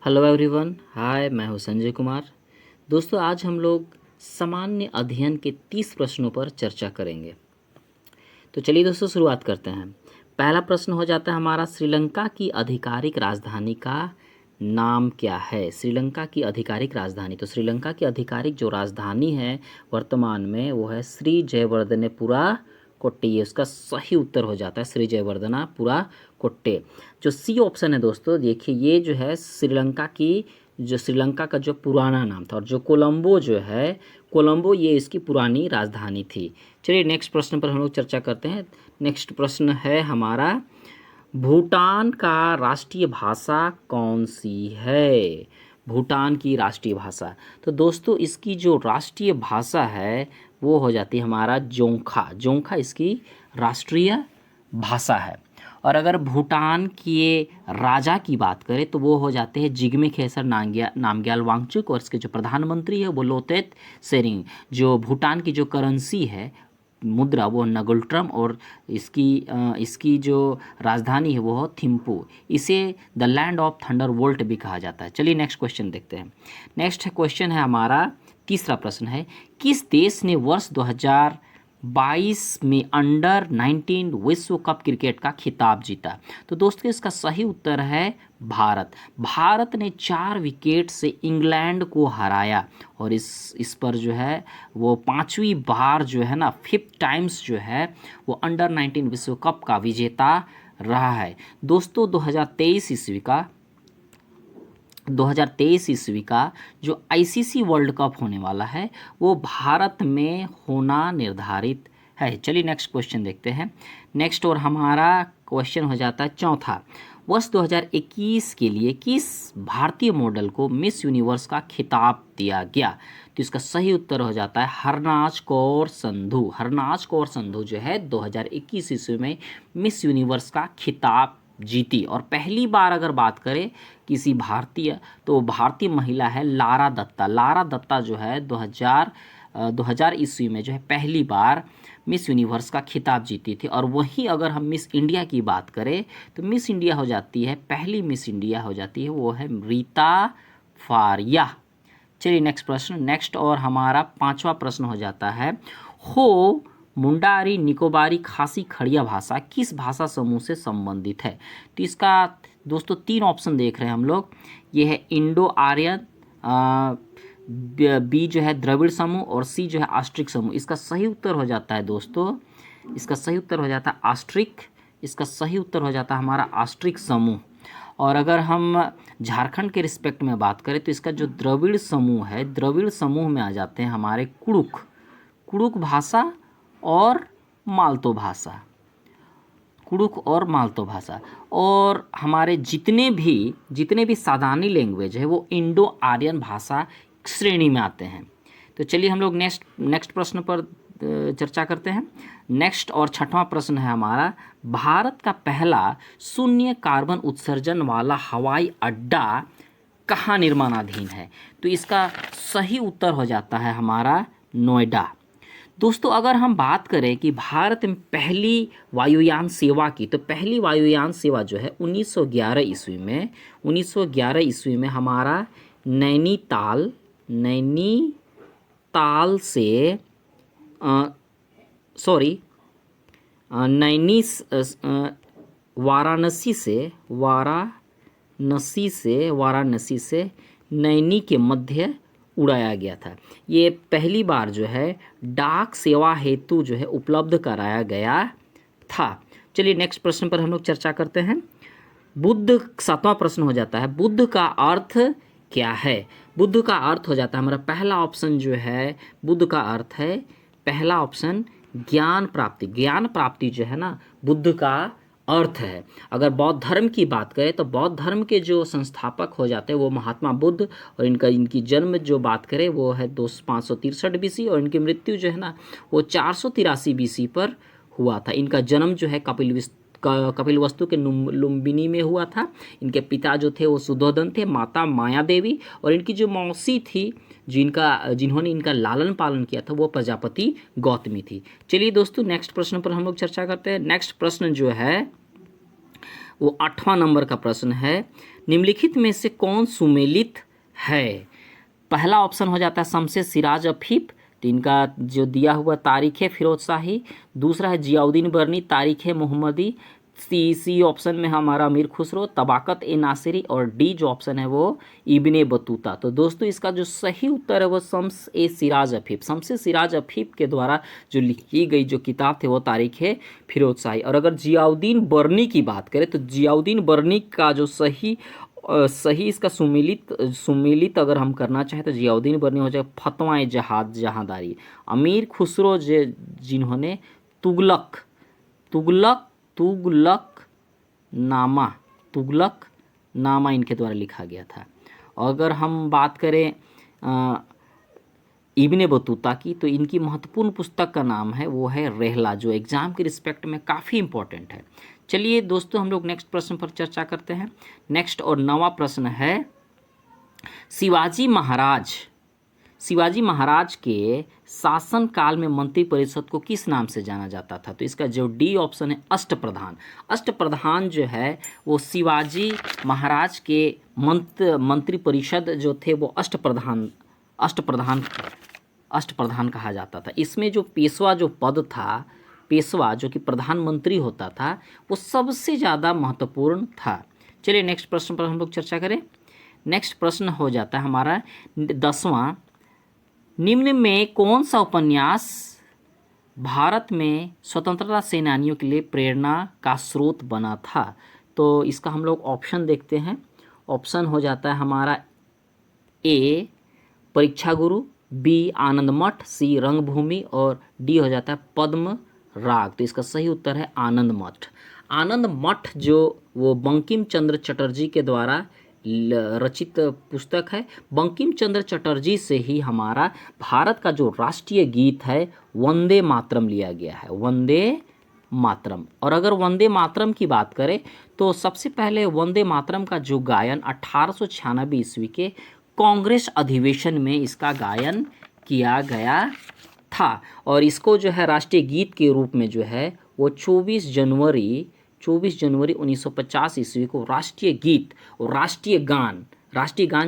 Hello everyone, हाय, मैं हूं संजय कुमार। दोस्तों, आज हम लोग सामान्य अध्ययन के 30 प्रश्नों पर चर्चा करेंगे। तो चलिए दोस्तों, शुरुआत करते हैं। पहला प्रश्न हो जाता है हमारा, श्रीलंका की आधिकारिक राजधानी का नाम क्या है? श्रीलंका की आधिकारिक राजधानी, तो श्रीलंका की आधिकारिक जो राजधानी है वर्तमान में, वो है श्री जयवर्धनेपुरा कोट्टे। ये उसका सही उत्तर हो जाता है, श्री जयवर्धनापुरा कोट्टे। जो सी ऑप्शन है दोस्तों, देखिए ये जो है श्रीलंका का जो पुराना नाम था, और जो कोलंबो जो है, कोलंबो ये इसकी पुरानी राजधानी थी। चलिए नेक्स्ट प्रश्न पर हम लोग चर्चा करते हैं। नेक्स्ट प्रश्न है हमारा, भूटान का राष्ट्रीय भाषा कौन सी है? भूटान की राष्ट्रीय भाषा, तो दोस्तों इसकी जो राष्ट्रीय भाषा है वो हो जाती है हमारा जोंखा। जोंखा इसकी राष्ट्रीय भाषा है। और अगर भूटान के राजा की बात करें तो वो हो जाते हैं जिग्मे खेसर नामग्याल वांगचुक, और इसके जो प्रधानमंत्री है वो लोतेत सेरिंग। जो भूटान की जो करेंसी है, मुद्रा, वो नगुल्ट्रम, और इसकी जो राजधानी है वो हो थिम्पू। इसे the land of thunder volt भी कहा जाता है। चलिए नेक्स्ट क्वेश्चन देखते हैं। नेक्स्ट क्वेश्चन है हमारा, तीसरा प्रश्न है, किस देश ने वर्ष 2022 में अंडर 19 विश्व कप क्रिकेट का खिताब जीता? तो दोस्तों इसका सही उत्तर है भारत। भारत ने 4 विकेट से इंग्लैंड को हराया, और इस पर जो है वो 5वीं बार जो है ना, 5th टाइम्स जो है वो अंडर 19 विश्व कप का विजेता रहा है। दोस्तों 2023 ईस्वी का जो आईसीसी वर्ल्ड कप होने वाला है वो भारत में होना निर्धारित है। चलिए नेक्स्ट क्वेश्चन देखते हैं। नेक्स्ट और हमारा क्वेश्चन हो जाता है चौथा, वर्ष 2021 के लिए किस भारतीय मॉडल को मिस यूनिवर्स का खिताब दिया गया? तो इसका सही उत्तर हो जाता है हरनाज कौर संधू। हरनाज कौर संधू जो है 2021 ईस्वी में मिस यूनिवर्स का खिताब जीती। और पहली बार अगर बात करें किसी भारतीय, तो भारतीय महिला है लारा दत्ता। लारा दत्ता जो है 2000 ईस्वी में जो है पहली बार मिस यूनिवर्स का खिताब जीती थी। और वहीं अगर हम मिस इंडिया की बात करें तो मिस इंडिया हो जाती है, पहली मिस इंडिया हो जाती है वो है रीता फारिया। चलिए नेक्स्ट प्रश्न। नेक्स्ट और हमारा पांचवा प्रश्न हो जाता है, हो मुंडारी निकोबारी खासी खड़िया भाषा किस भाषा समूह से संबंधित है? तो इसका दोस्तों 3 ऑप्शन देख रहे हैं हम लोग। ये है इंडो आर्यन, बी जो है द्रविड़ समूह, और सी जो है आस्ट्रिक समूह। इसका सही उत्तर हो जाता है दोस्तों, इसका सही उत्तर हो जाता है आस्ट्रिक। इसका सही उत्तर हो जाता है हमारा आस्ट्रिक समूह। और अगर हम झारखंड के रिस्पेक्ट में बात करें तो इसका जो द्रविड़ समूह है, द्रविड़ समूह में आ जाते हैं हमारे कुड़ुक भाषा और मालतो भाषा, कुड़ुक और मालतो भाषा। और हमारे जितने भी सादानी लैंग्वेज है वो इंडो आर्यन भाषा श्रेणी में आते हैं। तो चलिए हम लोग नेक्स्ट प्रश्न पर चर्चा करते हैं। नेक्स्ट और छठवां प्रश्न है हमारा, भारत का पहला शून्य कार्बन उत्सर्जन वाला हवाई अड्डा कहाँ निर्माणाधीन है? तो इसका सही उत्तर हो जाता है हमारा नोएडा। दोस्तों अगर हम बात करें कि भारत में पहली वायुयान सेवा की, तो पहली वायुयान सेवा जो है 1911 ईस्वी में हमारा नैनीताल से वाराणसी से नैनी के मध्य उड़ाया गया था। ये पहली बार जो है डाक सेवा हेतु जो है उपलब्ध कराया गया था। चलिए नेक्स्ट प्रश्न पर हम लोग चर्चा करते हैं। सातवां प्रश्न हो जाता है, बुद्ध का अर्थ क्या है? बुद्ध का अर्थ हो जाता है हमारा, पहला ऑप्शन जो है बुद्ध का अर्थ है, पहला ऑप्शन ज्ञान प्राप्ति। ज्ञान प्राप्ति जो है ना बुद्ध का अर्थ है। अगर बौद्ध धर्म की बात करें तो बौद्ध धर्म के जो संस्थापक हो जाते हैं वो महात्मा बुद्ध, और इनकी जन्म जो बात करें वो है 563 BC, और इनकी मृत्यु जो है ना वो 483 BC पर हुआ था। इनका जन्म जो है कपिलवस्तु के लुम्बिनी में हुआ था। इनके पिता जो थे वो सुद्धोधन थे, माता माया देवी, और इनकी जो मौसी थी जिन्होंने इनका लालन पालन किया था वो प्रजापति गौतमी थी। चलिए दोस्तों नेक्स्ट प्रश्न पर हम लोग चर्चा करते हैं। नेक्स्ट प्रश्न जो है वो 8वां नंबर का प्रश्न है, निम्नलिखित में से कौन सुमेलित है? पहला ऑप्शन हो जाता है शमशेर सिराज अफीफ, तो इनका जो दिया हुआ तारीख है फिरोज शाही। दूसरा है जियाउद्दीन बर्नी, तारीख है मोहम्मदी। सी ऑप्शन में हमारा अमीर खुसरो, तबाकत ए नासिरी, और डी जो ऑप्शन है वो इब्ने बतूता। तो दोस्तों इसका जो सही उत्तर है वो शम्स ए सिराज अफीफ, शमशेर सिराज अफीफ के द्वारा जो लिखी गई जो किताब थे वो तारीख है फिरोज शाही। और अगर जियाउद्दीन बर्नी की बात करें तो जियाउद्दीन बर्नी का जो सही इसका सुमेलित अगर हम करना चाहें तो जियाउद्दीन बर्नी हो जाए फतवा जहांदारी। अमीर खुसरो जिन्होंने तुगलक नामा इनके द्वारा लिखा गया था। अगर हम बात करें इब्ने बतूता की, तो इनकी महत्वपूर्ण पुस्तक का नाम है वो है रहला, जो एग्जाम के रिस्पेक्ट में काफ़ी इंपॉर्टेंट है। चलिए दोस्तों हम लोग नेक्स्ट प्रश्न पर चर्चा करते हैं। नेक्स्ट और 9वां प्रश्न है, शिवाजी महाराज के शासन काल में मंत्रिपरिषद को किस नाम से जाना जाता था? तो इसका जो डी ऑप्शन है अष्टप्रधान जो है वो शिवाजी महाराज के मंत्रिपरिषद जो थे वो अष्टप्रधान कहा जाता था। इसमें जो पेशवा जो पद था, पेशवा जो कि प्रधानमंत्री होता था, वो सबसे ज़्यादा महत्वपूर्ण था। चलिए नेक्स्ट प्रश्न पर हम लोग चर्चा करें। नेक्स्ट प्रश्न हो जाता है हमारा 10वां, निम्न में कौन सा उपन्यास भारत में स्वतंत्रता सेनानियों के लिए प्रेरणा का स्रोत बना था? तो इसका हम लोग ऑप्शन देखते हैं। ऑप्शन हो जाता है हमारा ए परीक्षा गुरु, बी आनंद मठ, सी रंगभूमि, और डी हो जाता है पद्म राग। तो इसका सही उत्तर है आनंद मठ जो वो बंकिम चंद्र चटर्जी के द्वारा रचित पुस्तक है। बंकिम चंद्र चटर्जी से ही हमारा भारत का जो राष्ट्रीय गीत है वंदे मातरम लिया गया है, वंदे मातरम। और अगर वंदे मातरम की बात करें तो सबसे पहले वंदे मातरम का जो गायन 1896 ईस्वी के कांग्रेस अधिवेशन में इसका गायन किया गया था। और इसको जो है राष्ट्रीय गीत के रूप में जो है वो 24 जनवरी 1950 ईस्वी को राष्ट्रीय गीत और राष्ट्रीय गान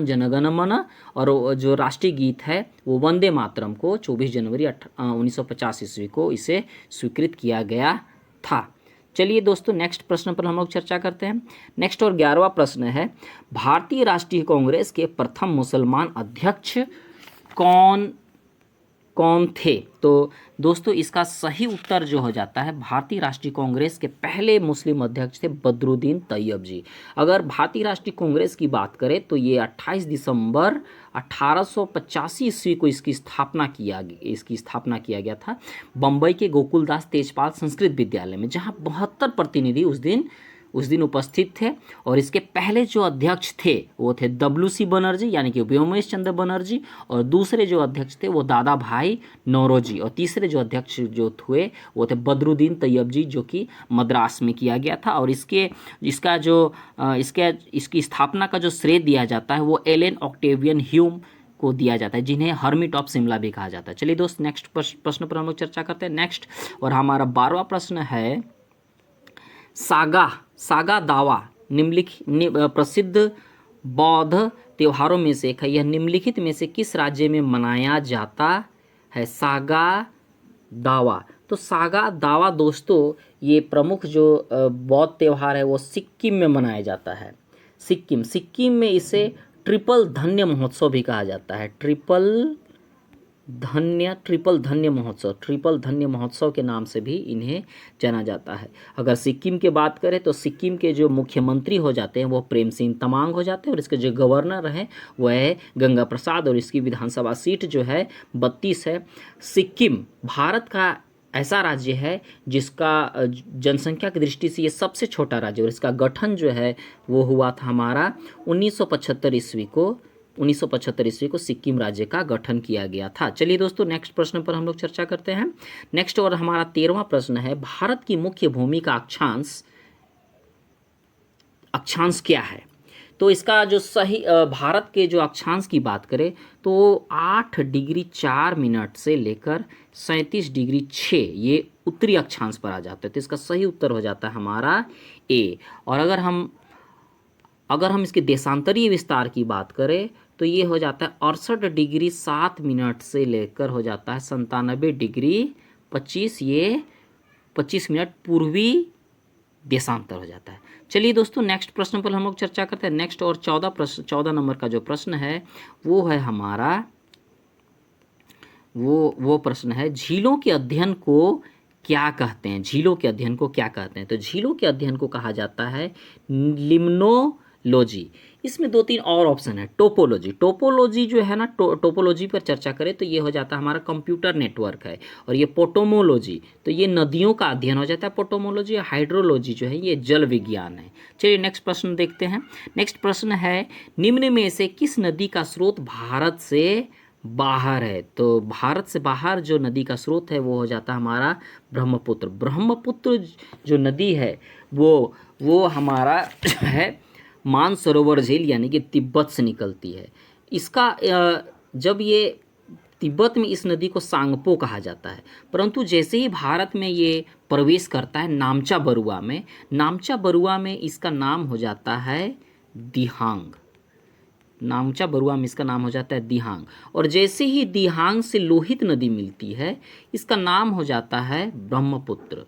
जनगण मन, और जो राष्ट्रीय गीत है वो वंदे मातरम को 24 जनवरी 1950 ईस्वी को इसे स्वीकृत किया गया था। चलिए दोस्तों नेक्स्ट प्रश्न पर हम लोग चर्चा करते हैं। नेक्स्ट और 11वां प्रश्न है, भारतीय राष्ट्रीय कांग्रेस के प्रथम मुसलमान अध्यक्ष कौन थे? तो दोस्तों इसका सही उत्तर जो हो जाता है भारतीय राष्ट्रीय कांग्रेस के पहले मुस्लिम अध्यक्ष थे बदरुद्दीन तैयब जी। अगर भारतीय राष्ट्रीय कांग्रेस की बात करें तो ये 28 दिसंबर 1885 ईस्वी को इसकी स्थापना किया गया था बम्बई के गोकुलदास तेजपाल संस्कृत विद्यालय में, जहां 72 प्रतिनिधि उस दिन उपस्थित थे। और इसके पहले जो अध्यक्ष थे वो थे WC बनर्जी यानी कि व्योमेश चंद्र बनर्जी, और दूसरे जो अध्यक्ष थे वो दादा भाई नौरोजी, और तीसरे जो अध्यक्ष जो हुए वो थे बदरुद्दीन तैयब जी, जो कि मद्रास में किया गया था। और इसकी स्थापना का जो श्रेय दिया जाता है वो एलन ऑक्टेवियन ह्यूम को दिया जाता है, जिन्हें हर्मिट ऑफ शिमला भी कहा जाता है। चलिए दोस्त नेक्स्ट प्रश्न पर हम लोग चर्चा करते हैं। नेक्स्ट और हमारा 12वां प्रश्न है, सागा दावा प्रसिद्ध बौद्ध त्योहारों में से एक है। यह निम्नलिखित में से किस राज्य में मनाया जाता है? सागा दावा। तो सागा दावा दोस्तों ये प्रमुख जो बौद्ध त्योहार है वो सिक्किम में मनाया जाता है। सिक्किम में इसे ट्रिपल धन्य महोत्सव भी कहा जाता है। ट्रिपल धन्य महोत्सव के नाम से भी इन्हें जाना जाता है। अगर सिक्किम की बात करें तो सिक्किम के जो मुख्यमंत्री हो जाते हैं वो प्रेम सिंह तमांग हो जाते हैं, और इसके जो गवर्नर हैं वो है गंगा प्रसाद, और इसकी विधानसभा सीट जो है 32 है। सिक्किम भारत का ऐसा राज्य है जिसका जनसंख्या की दृष्टि से ये सबसे छोटा राज्य, और इसका गठन जो है वो हुआ था हमारा 1975 ईस्वी को सिक्किम राज्य का गठन किया गया था। चलिए दोस्तों नेक्स्ट प्रश्न पर हम लोग चर्चा करते हैं। नेक्स्ट और हमारा 13वां प्रश्न है, भारत की मुख्य भूमि का अक्षांश क्या है? तो इसका जो सही भारत के जो अक्षांश की बात करें तो 8 डिग्री 4 मिनट से लेकर 37 डिग्री 6 ये उत्तरी अक्षांश पर आ जाता है। तो इसका सही उत्तर हो जाता है हमारा ए। और अगर हम इसके देशांतरीय विस्तार की बात करें तो ये हो जाता है 68 डिग्री 7 मिनट से लेकर हो जाता है 97 डिग्री 25, ये 25 मिनट पूर्वी देशांतर हो जाता है। चलिए दोस्तों नेक्स्ट प्रश्न पर हम लोग चर्चा करते हैं। नेक्स्ट और 14 नंबर का जो प्रश्न है वो है हमारा वो प्रश्न है, झीलों के अध्ययन को क्या कहते हैं? झीलों के अध्ययन को क्या कहते हैं? तो झीलों के अध्ययन को कहा जाता है लिम्नोलॉजी। इसमें 2-3 और ऑप्शन है। टोपोलॉजी जो है ना, टोपोलॉजी पर चर्चा करें तो ये हो जाता है हमारा कंप्यूटर नेटवर्क है। और ये पोटोमोलॉजी तो ये नदियों का अध्ययन हो जाता है पोटोमोलॉजी। हाइड्रोलॉजी जो है ये जल विज्ञान है। चलिए नेक्स्ट प्रश्न देखते हैं। नेक्स्ट प्रश्न है, निम्न में से किस नदी का स्रोत भारत से बाहर है? तो भारत से बाहर जो नदी का स्रोत है वो हो जाता है हमारा ब्रह्मपुत्र। ब्रह्मपुत्र जो नदी है वो हमारा है मानसरोवर झील यानी कि तिब्बत से निकलती है। इसका जब ये तिब्बत में इस नदी को सांगपो कहा जाता है, परंतु जैसे ही भारत में ये प्रवेश करता है नामचा बरुआ में इसका नाम हो जाता है दिहांग। नामचा बरुआ में इसका नाम हो जाता है दिहांग। और जैसे ही दिहांग से लोहित नदी मिलती है इसका नाम हो जाता है ब्रह्मपुत्र।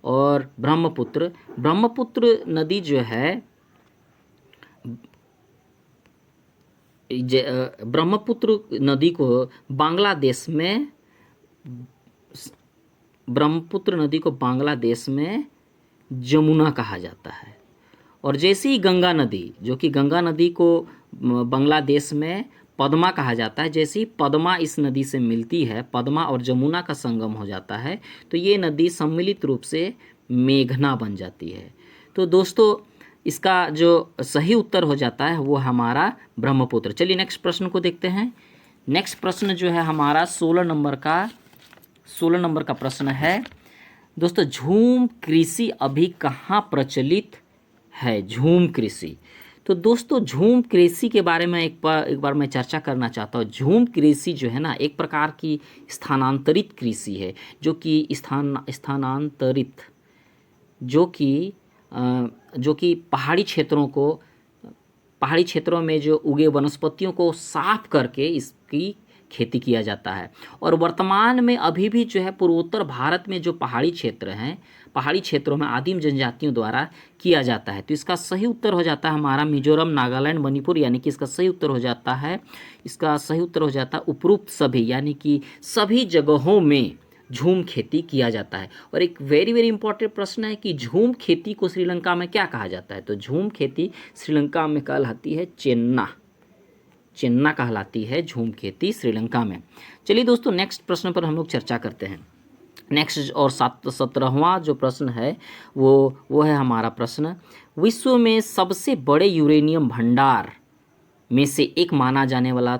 और ब्रह्मपुत्र नदी जो है ब्रह्मपुत्र नदी को बांग्लादेश में जमुना कहा जाता है। और जैसे ही गंगा नदी, जो कि गंगा नदी को बांग्लादेश में पद्मा कहा जाता है, जैसे ही पद्मा इस नदी से मिलती है, पद्मा और जमुना का संगम हो जाता है तो ये नदी सम्मिलित रूप से मेघना बन जाती है। तो दोस्तों इसका जो सही उत्तर हो जाता है वो हमारा ब्रह्मपुत्र। चलिए नेक्स्ट प्रश्न को देखते हैं। नेक्स्ट प्रश्न जो है हमारा 16 नंबर का प्रश्न है दोस्तों, झूम कृषि अभी कहाँ प्रचलित है? झूम कृषि। तो दोस्तों झूम कृषि के बारे में एक बार मैं चर्चा करना चाहता हूँ। झूम कृषि जो है ना एक प्रकार की स्थानांतरित कृषि है, जो कि पहाड़ी क्षेत्रों में जो उगे वनस्पतियों को साफ करके इसकी खेती किया जाता है। और वर्तमान में अभी भी जो है पूर्वोत्तर भारत में जो पहाड़ी क्षेत्रों में आदिम जनजातियों द्वारा किया जाता है। तो इसका सही उत्तर हो जाता है हमारा मिजोरम, नागालैंड, मणिपुर, यानी कि इसका सही उत्तर हो जाता है उपरोक्त सभी, यानी कि सभी जगहों में झूम खेती किया जाता है। और एक वेरी वेरी इंपॉर्टेंट प्रश्न है कि झूम खेती को श्रीलंका में क्या कहा जाता है? तो झूम खेती श्रीलंका में कहलाती है चेन्ना कहलाती है झूम खेती श्रीलंका में। चलिए दोस्तों नेक्स्ट प्रश्न पर हम लोग चर्चा करते हैं। नेक्स्ट और 17वां जो प्रश्न है वो है हमारा प्रश्न, विश्व में सबसे बड़े यूरेनियम भंडार में से एक माना जाने वाला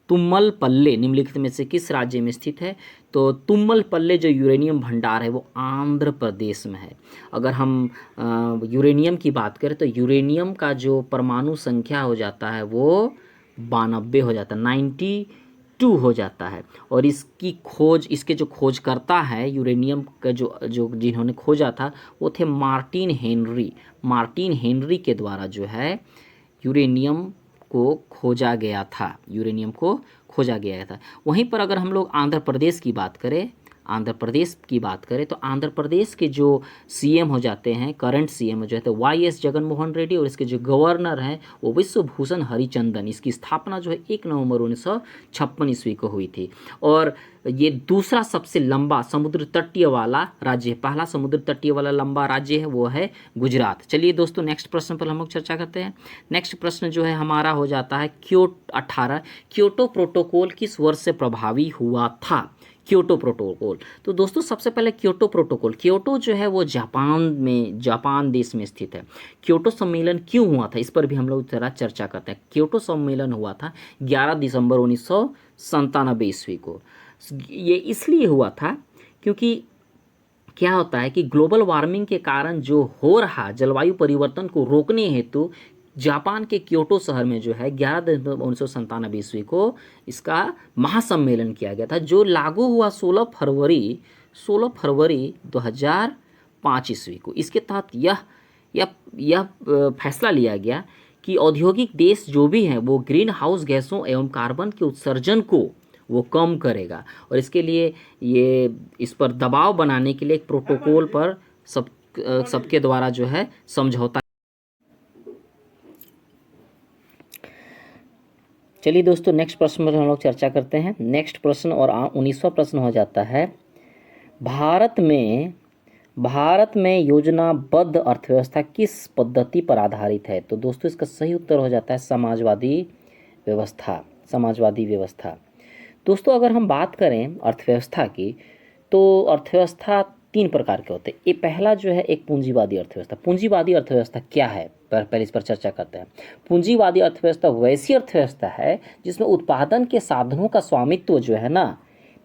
तुम्मलपल्ले निम्नलिखित में से किस राज्य में स्थित है? तो तुम्मलपल्ले जो यूरेनियम भंडार है वो आंध्र प्रदेश में है। अगर हम यूरेनियम की बात करें तो यूरेनियम का जो परमाणु संख्या हो जाता है वो 92 हो जाता है, 92 हो जाता है। और इसके जो खोजकर्ता है यूरेनियम का जो जिन्होंने खोजा था वो थे मार्टिन हेनरी के द्वारा जो है यूरेनियम को खोजा गया था। वहीं पर अगर हम लोग आंध्र प्रदेश की बात करें तो आंध्र प्रदेश के जो सीएम हो जाते हैं, करंट सीएम जो है वाईएस जगनमोहन रेड्डी, और इसके जो गवर्नर हैं वो विश्वभूषण हरिचंदन। इसकी स्थापना जो है 1 नवंबर 1956 ईस्वी को हुई थी। और ये दूसरा सबसे लंबा समुद्र तटीय वाला राज्य है। पहला समुद्र तटीय वाला लंबा राज्य है वो है गुजरात। चलिए दोस्तों नेक्स्ट प्रश्न पर हम लोग चर्चा करते हैं। नेक्स्ट प्रश्न जो है हमारा हो जाता है क्योटो प्रोटोकॉल किस वर्ष से प्रभावी हुआ था? Kyoto protocol. तो दोस्तों सबसे पहले क्योटो जो है वो जापान देश में स्थित है। क्योटो सम्मेलन क्यों हुआ था इस पर भी हम लोग जरा चर्चा करते हैं। क्योटो सम्मेलन हुआ था 11 दिसंबर 1997 ईस्वी को। ये इसलिए हुआ था क्योंकि क्या होता है कि ग्लोबल वार्मिंग के कारण जो हो रहा जलवायु परिवर्तन को रोकने हेतु जापान के क्योटो शहर में जो है 11 दिसंबर 1997 ईस्वी को इसका महासम्मेलन किया गया था, जो लागू हुआ 16 फरवरी 2005 ईस्वी को। इसके तहत यह फैसला लिया गया कि औद्योगिक देश जो भी हैं वो ग्रीन हाउस गैसों एवं कार्बन के उत्सर्जन को वो कम करेगा, और इसके लिए ये इस पर दबाव बनाने के लिए एक प्रोटोकॉल पर सबके द्वारा जो है समझौता। चलिए दोस्तों, नेक्स्ट प्रश्न पर हम लोग चर्चा करते हैं। नेक्स्ट प्रश्न और 19वां प्रश्न हो जाता है, भारत में योजनाबद्ध अर्थव्यवस्था किस पद्धति पर आधारित है? तो दोस्तों इसका सही उत्तर हो जाता है समाजवादी व्यवस्था। दोस्तों अगर हम बात करें अर्थव्यवस्था की, तो अर्थव्यवस्था 3 प्रकार के होते हैं। ये पहला जो है एक पूंजीवादी अर्थव्यवस्था। पूंजीवादी अर्थव्यवस्था क्या है, पहले इस पर चर्चा करते हैं। पूंजीवादी अर्थव्यवस्था वैसी अर्थव्यवस्था है जिसमें उत्पादन के साधनों का स्वामित्व जो है ना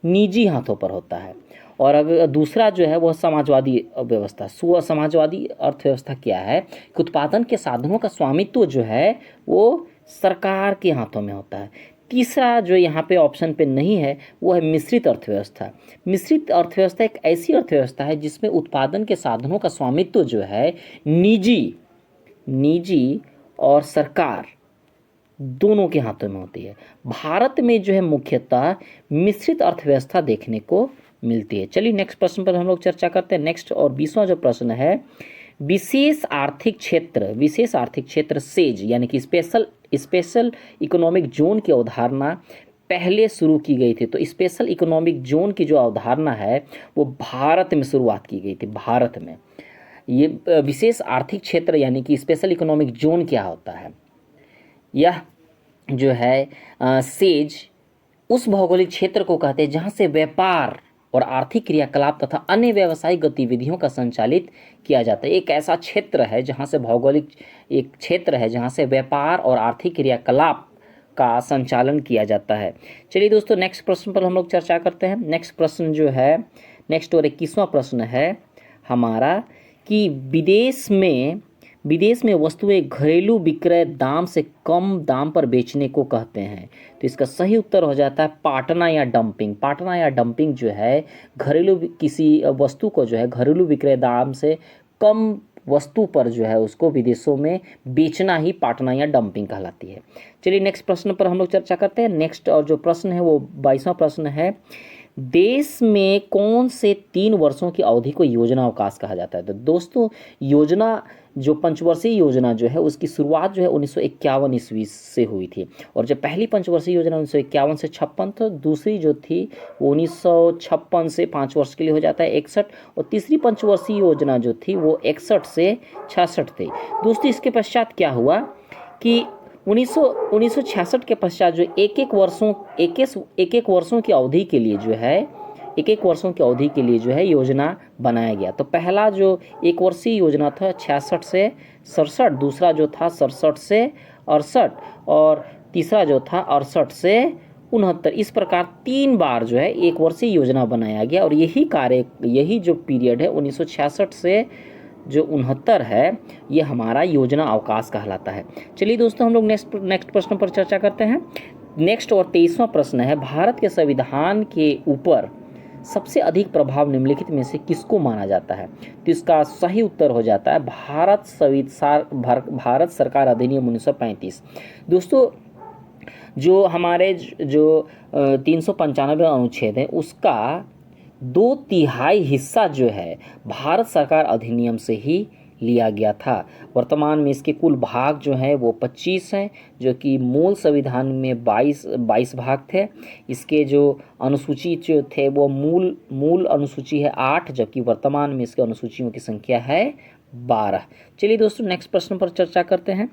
निजी हाथों पर होता है। और अगर दूसरा जो है वह समाजवादी व्यवस्था। समाजवादी अर्थव्यवस्था क्या है कि उत्पादन के साधनों का स्वामित्व जो है वो सरकार के हाथों में होता है। तीसरा जो यहाँ पे ऑप्शन पे नहीं है वो है मिश्रित अर्थव्यवस्था। मिश्रित अर्थव्यवस्था एक ऐसी अर्थव्यवस्था है जिसमें उत्पादन के साधनों का स्वामित्व जो है निजी और सरकार दोनों के हाथों में होती है। भारत में जो है मुख्यतः मिश्रित अर्थव्यवस्था देखने को मिलती है। चलिए नेक्स्ट प्रश्न पर हम लोग चर्चा करते हैं। नेक्स्ट और 20वां जो प्रश्न है, विशेष आर्थिक क्षेत्र सेज यानी कि स्पेशल इकोनॉमिक जोन की अवधारणा पहले शुरू की गई थी। तो स्पेशल इकोनॉमिक जोन की जो अवधारणा है वो भारत में शुरुआत की गई थी। भारत में ये विशेष आर्थिक क्षेत्र यानी कि स्पेशल इकोनॉमिक जोन क्या होता है? यह जो है सेज उस भौगोलिक क्षेत्र को कहते हैं जहाँ से व्यापार और आर्थिक क्रियाकलाप तथा अन्य व्यावसायिक गतिविधियों का संचालित किया जाता है। एक ऐसा क्षेत्र है जहाँ से भौगोलिक एक क्षेत्र है जहाँ से व्यापार और आर्थिक क्रियाकलाप का संचालन किया जाता है। चलिए दोस्तों नेक्स्ट प्रश्न पर हम लोग चर्चा करते हैं। नेक्स्ट प्रश्न जो है नेक्स्ट और 21वां प्रश्न है हमारा कि विदेश में वस्तुएं घरेलू विक्रय दाम से कम दाम पर बेचने को कहते हैं। तो इसका सही उत्तर हो जाता है पाटना या डंपिंग जो है किसी वस्तु को जो है घरेलू विक्रय दाम से कम वस्तु पर जो है उसको विदेशों में बेचना ही पाटना या डंपिंग कहलाती है। चलिए नेक्स्ट प्रश्न पर हम लोग चर्चा करते हैं। नेक्स्ट और जो प्रश्न है वो 22वां प्रश्न है, देश में कौन से 3 वर्षों की अवधि को योजना अवकाश कहा जाता है? तो दोस्तों योजना जो पंचवर्षीय योजना जो है उसकी शुरुआत जो है 1951 ईस्वी से हुई थी, और जब पहली पंचवर्षीय योजना 1951 से 56 तो दूसरी जो थी वो 1956 से 5 वर्ष के लिए हो जाता है 61, और तीसरी पंचवर्षीय योजना जो थी वो 61 से 66 थी। दोस्तों इसके पश्चात क्या हुआ कि 1966 के पश्चात जो एक एक वर्षों की अवधि के लिए जो है योजना बनाया गया। तो पहला जो 1 वर्षीय योजना था 66 से 67, दूसरा जो था 67 से 68, और तीसरा जो था 68 से 69। इस प्रकार 3 बार जो है 1 वर्षीय योजना बनाया गया, और यही जो पीरियड है 1966 से जो 69 है ये हमारा योजना अवकाश कहलाता है। चलिए दोस्तों हम लोग नेक्स्ट प्रश्न पर चर्चा करते हैं। नेक्स्ट और 23वां प्रश्न है, भारत के संविधान के ऊपर सबसे अधिक प्रभाव निम्नलिखित में से किसको माना जाता है? तो इसका सही उत्तर हो जाता है भारत सरकार अधिनियम 1935। दोस्तों जो हमारे जो 395 अनुच्छेद है उसका 2/3 हिस्सा जो है भारत सरकार अधिनियम से ही लिया गया था। वर्तमान में इसके कुल भाग जो हैं वो 25 हैं, जो कि मूल संविधान में 22 भाग थे। इसके जो अनुसूची जो थे वो मूल अनुसूची है 8, जबकि वर्तमान में इसके अनुसूचियों की संख्या है 12। चलिए दोस्तों नेक्स्ट प्रश्न पर चर्चा करते हैं।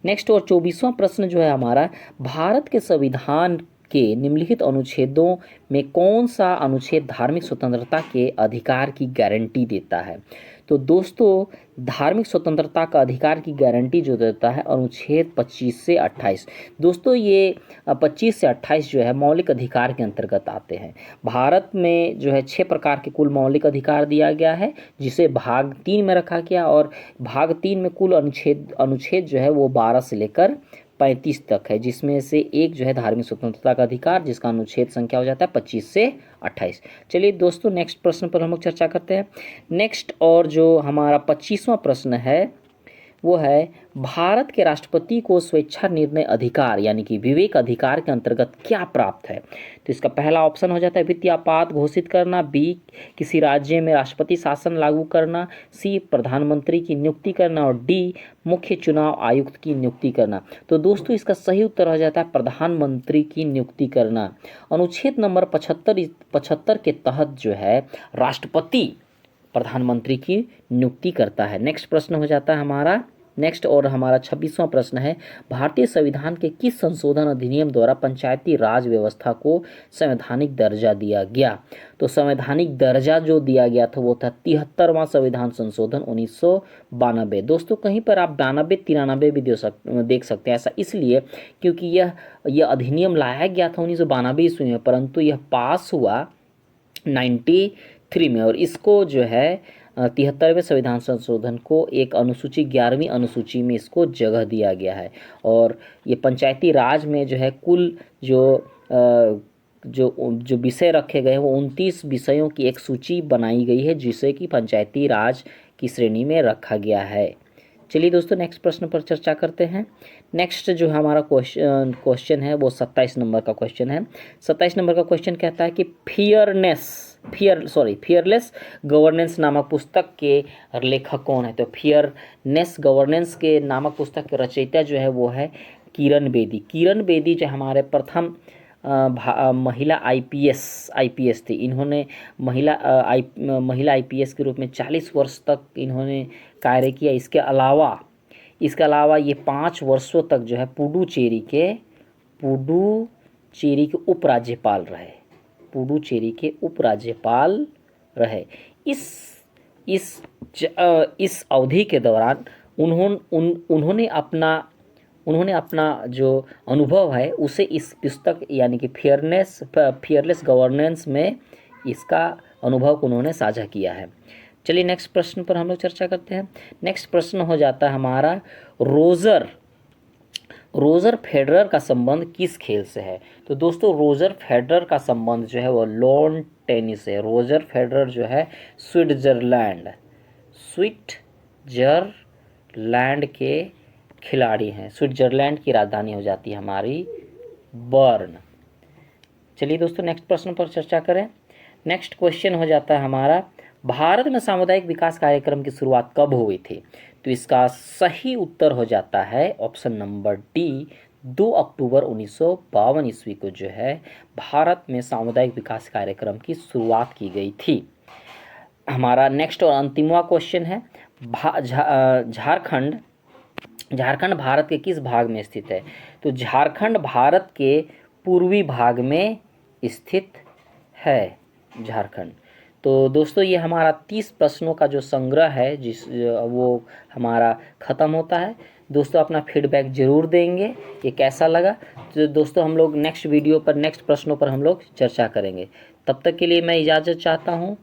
नेक्स्ट और 24वां प्रश्न जो है हमारा, भारत के संविधान के निम्नलिखित अनुच्छेदों में कौन सा अनुच्छेद धार्मिक स्वतंत्रता के अधिकार की गारंटी देता है? तो दोस्तों धार्मिक स्वतंत्रता का अधिकार की गारंटी जो देता है अनुच्छेद 25 से 28। दोस्तों ये 25 से 28 जो है मौलिक अधिकार के अंतर्गत आते हैं। भारत में जो है 6 प्रकार के कुल मौलिक अधिकार दिया गया है, जिसे भाग 3 में रखा गया, और भाग 3 में कुल अनुच्छेद जो है वो 12 से लेकर 35 तक है, जिसमें से एक जो है धार्मिक स्वतंत्रता का अधिकार, जिसका अनुच्छेद संख्या हो जाता है 25 से 28। चलिए दोस्तों नेक्स्ट प्रश्न पर हम लोग चर्चा करते हैं। नेक्स्ट और जो हमारा 25वां प्रश्न है वो है भारत के राष्ट्रपति को स्वेच्छा निर्णय अधिकार यानी कि विवेक अधिकार के अंतर्गत क्या प्राप्त है। तो इसका पहला ऑप्शन हो जाता है वित्तीय आपात घोषित करना, बी किसी राज्य में राष्ट्रपति शासन लागू करना, सी प्रधानमंत्री की नियुक्ति करना, और डी मुख्य चुनाव आयुक्त की नियुक्ति करना। तो दोस्तों इसका सही उत्तर हो जाता है प्रधानमंत्री की नियुक्ति करना। अनुच्छेद नंबर 75 के तहत जो है राष्ट्रपति प्रधानमंत्री की नियुक्ति करता है। नेक्स्ट प्रश्न हो जाता है हमारा नेक्स्ट और हमारा 26वां प्रश्न है भारतीय संविधान के किस संशोधन अधिनियम द्वारा पंचायती राज व्यवस्था को संवैधानिक दर्जा दिया गया। तो संवैधानिक दर्जा जो दिया गया था वो था 73वां संविधान संशोधन 1992। दोस्तों कहीं पर आप 92-93 भी देख सकते हैं। ऐसा इसलिए क्योंकि यह अधिनियम लाया गया था 1992 ईस्वी में, परंतु यह पास हुआ 93 में, और इसको जो है 73वें संविधान संशोधन को एक अनुसूची 11वीं अनुसूची में इसको जगह दिया गया है। और ये पंचायती राज में जो है कुल जो विषय रखे गए हैं वो 29 विषयों की एक सूची बनाई गई है, जिसे कि पंचायती राज की श्रेणी में रखा गया है। चलिए दोस्तों नेक्स्ट प्रश्न पर चर्चा करते हैं। नेक्स्ट जो हमारा क्वेश्चन है वो 27 नंबर का क्वेश्चन है। 27 नंबर का क्वेश्चन कहता है कि फियरलेस गवर्नेंस नामक पुस्तक के लेखक कौन है। तो फियरनेस गवर्नेंस के नामक पुस्तक के रचयिता जो है वो है किरण बेदी। किरण बेदी जो हमारे प्रथम महिला आईपीएस थी। इन्होंने महिला आईपीएस के रूप में 40 वर्ष तक इन्होंने कार्य किया। इसके अलावा ये 5 वर्षों तक जो है पुडुचेरी के उपराज्यपाल रहे। इस अवधि के दौरान उन्होंने अपना जो अनुभव है उसे इस पुस्तक यानी कि फियरलेस गवर्नेंस में इसका अनुभव को उन्होंने साझा किया है। चलिए नेक्स्ट प्रश्न पर हम लोग चर्चा करते हैं। नेक्स्ट प्रश्न हो जाता है हमारा रोजर फेडरर का संबंध किस खेल से है। तो दोस्तों रोजर फेडरर का संबंध जो है वो लॉन टेनिस है। रोजर फेडरर जो है स्विट्जरलैंड के खिलाड़ी हैं। स्विट्जरलैंड की राजधानी हो जाती है हमारी बर्न। चलिए दोस्तों नेक्स्ट प्रश्न पर चर्चा करें। नेक्स्ट क्वेश्चन हो जाता है हमारा भारत में सामुदायिक विकास कार्यक्रम की शुरुआत कब हुई थी। तो इसका सही उत्तर हो जाता है ऑप्शन नंबर डी 2 अक्टूबर 1952 ईस्वी को जो है भारत में सामुदायिक विकास कार्यक्रम की शुरुआत की गई थी। हमारा नेक्स्ट और अंतिमवां क्वेश्चन है झारखंड भारत के किस भाग में स्थित है। तो झारखंड भारत के पूर्वी भाग में स्थित है झारखंड। तो दोस्तों ये हमारा 30 प्रश्नों का जो संग्रह है वो हमारा ख़त्म होता है। दोस्तों अपना फीडबैक ज़रूर देंगे ये कैसा लगा। तो दोस्तों हम लोग नेक्स्ट वीडियो पर नेक्स्ट प्रश्नों पर हम लोग चर्चा करेंगे। तब तक के लिए मैं इजाज़त चाहता हूँ।